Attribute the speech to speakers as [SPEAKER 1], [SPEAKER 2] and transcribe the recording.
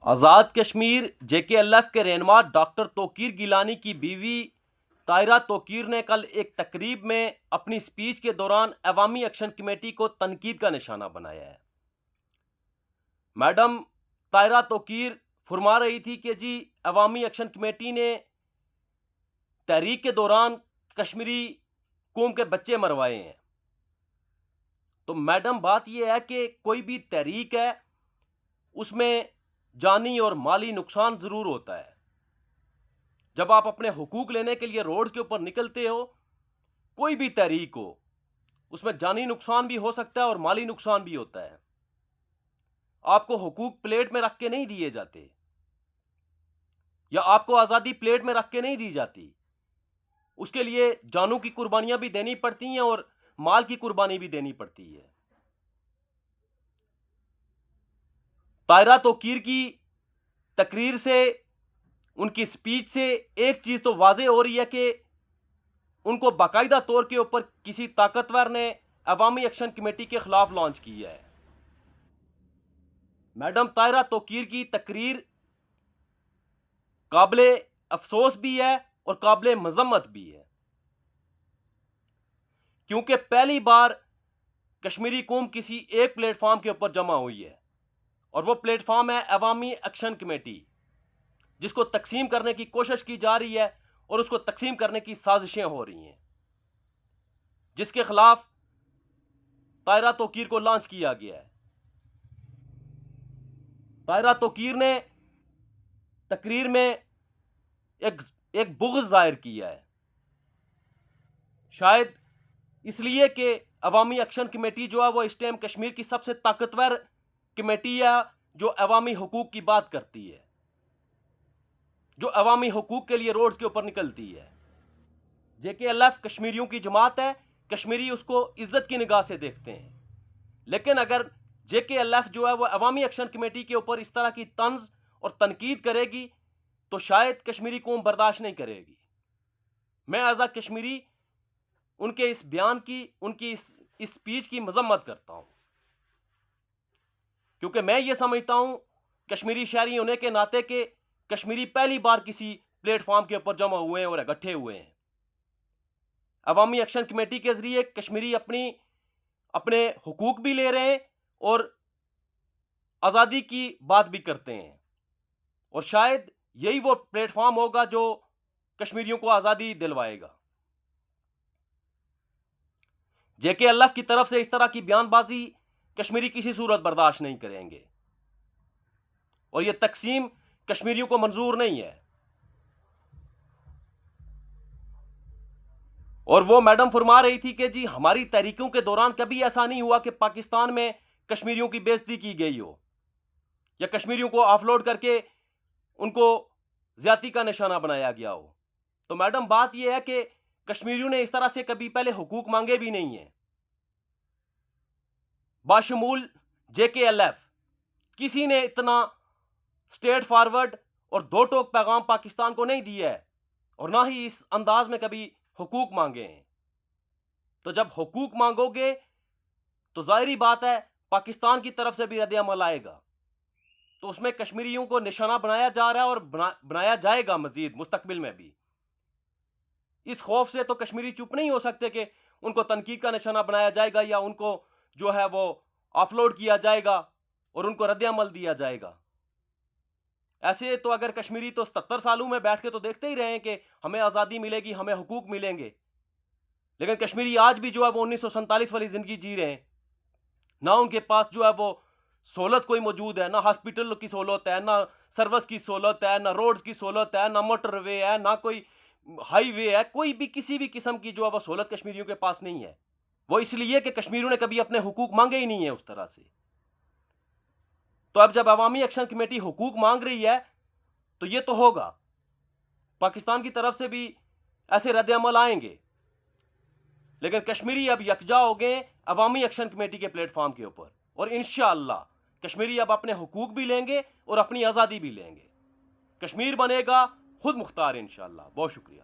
[SPEAKER 1] Azad Kashmir JKLF کے رہنما doctor توقیر گیلانی کی بیوی طاہرہ توقیر نے کل ایک تقریب میں اپنی سپیچ کے دوران عوامی ایکشن کمیٹی کو تنقید کا نشانہ بنایا ہے۔ میڈم طاہرہ توقیر فرما رہی تھی کہ جی عوامی ایکشن کمیٹی نے تحریک کے دوران کشمیری قوم کے بچے مروائے ہیں۔ تو میڈم بات یہ ہے کہ کوئی بھی تحریک ہے اس میں جانی اور مالی نقصان ضرور ہوتا ہے۔ جب آپ اپنے حقوق لینے کے لیے روڈز کے اوپر نکلتے ہو، کوئی بھی تحریک ہو، اس میں جانی نقصان بھی ہو سکتا ہے اور مالی نقصان بھی ہوتا ہے۔ آپ کو حقوق پلیٹ میں رکھ کے نہیں دیے جاتے، یا آپ کو آزادی پلیٹ میں رکھ کے نہیں دی جاتی۔ اس کے لیے جانوں کی قربانیاں بھی دینی پڑتی ہیں اور مال کی قربانی بھی دینی پڑتی ہے۔ طاہرہ توقیر کی تقریر سے، ان کی سپیچ سے ایک چیز تو واضح ہو رہی ہے کہ ان کو باقاعدہ طور کے اوپر کسی طاقتور نے عوامی ایکشن کمیٹی کے خلاف لانچ کیا ہے۔ میڈم طاہرہ توقیر کی تقریر قابل افسوس بھی ہے اور قابل مذمت بھی ہے، کیونکہ پہلی بار کشمیری قوم کسی ایک پلیٹ فارم کے اوپر جمع ہوئی ہے، اور وہ پلیٹ فارم ہے عوامی ایکشن کمیٹی، جس کو تقسیم کرنے کی کوشش کی جا رہی ہے اور اس کو تقسیم کرنے کی سازشیں ہو رہی ہیں، جس کے خلاف طاہرہ توقیر کو لانچ کیا گیا ہے۔ طاہرہ توقیر نے تقریر میں ایک بغض ظاہر کیا ہے، شاید اس لیے کہ عوامی ایکشن کمیٹی جو ہے وہ اس ٹائم کشمیر کی سب سے طاقتور کمیٹی ہے جو عوامی حقوق کی بات کرتی ہے، جو عوامی حقوق کے لیے روڈز کے اوپر نکلتی ہے۔ JKLF کشمیریوں کی جماعت ہے، کشمیری اس کو عزت کی نگاہ سے دیکھتے ہیں، لیکن اگر JKLF جو ہے وہ عوامی ایکشن کمیٹی کے اوپر اس طرح کی طنز اور تنقید کرے گی تو شاید کشمیری قوم برداشت نہیں کرے گی۔ میں ایز اے کشمیری ان کے اس بیان کی، ان کی اس سپیچ کی مذمت کرتا ہوں، کیونکہ میں یہ سمجھتا ہوں کشمیری شہری ہونے کے ناطے کہ کشمیری پہلی بار کسی پلیٹ فارم کے اوپر جمع ہوئے ہیں اور اکٹھے ہوئے ہیں۔ عوامی ایکشن کمیٹی کے ذریعے کشمیری اپنے حقوق بھی لے رہے ہیں اور آزادی کی بات بھی کرتے ہیں، اور شاید یہی وہ پلیٹ فارم ہوگا جو کشمیریوں کو آزادی دلوائے گا۔ JKLF کی طرف سے اس طرح کی بیان بازی کشمیری کسی صورت برداشت نہیں کریں گے، اور یہ تقسیم کشمیریوں کو منظور نہیں ہے۔ اور وہ میڈم فرما رہی تھی کہ جی ہماری تحریکوں کے دوران کبھی ایسا نہیں ہوا کہ پاکستان میں کشمیریوں کی بے عزتی کی گئی ہو یا کشمیریوں کو آف لوڈ کر کے ان کو زیادتی کا نشانہ بنایا گیا ہو۔ تو میڈم بات یہ ہے کہ کشمیریوں نے اس طرح سے کبھی پہلے حقوق مانگے بھی نہیں ہیں۔ باشمول JKLF کسی نے اتنا سٹیٹ فارورڈ اور دو ٹوک پیغام پاکستان کو نہیں دیا ہے، اور نہ ہی اس انداز میں کبھی حقوق مانگے ہیں۔ تو جب حقوق مانگو گے تو ظاہری بات ہے پاکستان کی طرف سے بھی رد عمل آئے گا، تو اس میں کشمیریوں کو نشانہ بنایا جا رہا ہے اور بنایا جائے گا مزید مستقبل میں بھی۔ اس خوف سے تو کشمیری چپ نہیں ہو سکتے کہ ان کو تنقید کا نشانہ بنایا جائے گا یا ان کو جو ہے وہ آف لوڈ کیا جائے گا اور ان کو رد عمل دیا جائے گا۔ ایسے تو اگر کشمیری تو 77 سالوں میں بیٹھ کے تو دیکھتے ہی رہے ہیں کہ ہمیں آزادی ملے گی، ہمیں حقوق ملیں گے، لیکن کشمیری آج بھی جو ہے وہ 1947 والی زندگی جی رہے ہیں۔ نہ ان کے پاس جو ہے وہ سہولت کوئی موجود ہے، نہ ہاسپٹل کی سہولت ہے، نہ سروس کی سہولت ہے، نہ روڈز کی سہولت ہے، نہ موٹر وے ہے، نہ کوئی ہائی وے ہے، کوئی بھی کسی بھی قسم کی جو ہے وہ سہولت کشمیریوں کے پاس نہیں ہے۔ وہ اس لیے کہ کشمیریوں نے کبھی اپنے حقوق مانگے ہی نہیں ہیں اس طرح سے۔ تو اب جب عوامی ایکشن کمیٹی حقوق مانگ رہی ہے تو یہ تو ہوگا، پاکستان کی طرف سے بھی ایسے رد عمل آئیں گے، لیکن کشمیری اب یکجا ہو گئے عوامی ایکشن کمیٹی کے پلیٹ فارم کے اوپر، اور انشاءاللہ کشمیری اب اپنے حقوق بھی لیں گے اور اپنی آزادی بھی لیں گے۔ کشمیر بنے گا خود مختار انشاءاللہ۔ بہت شکریہ۔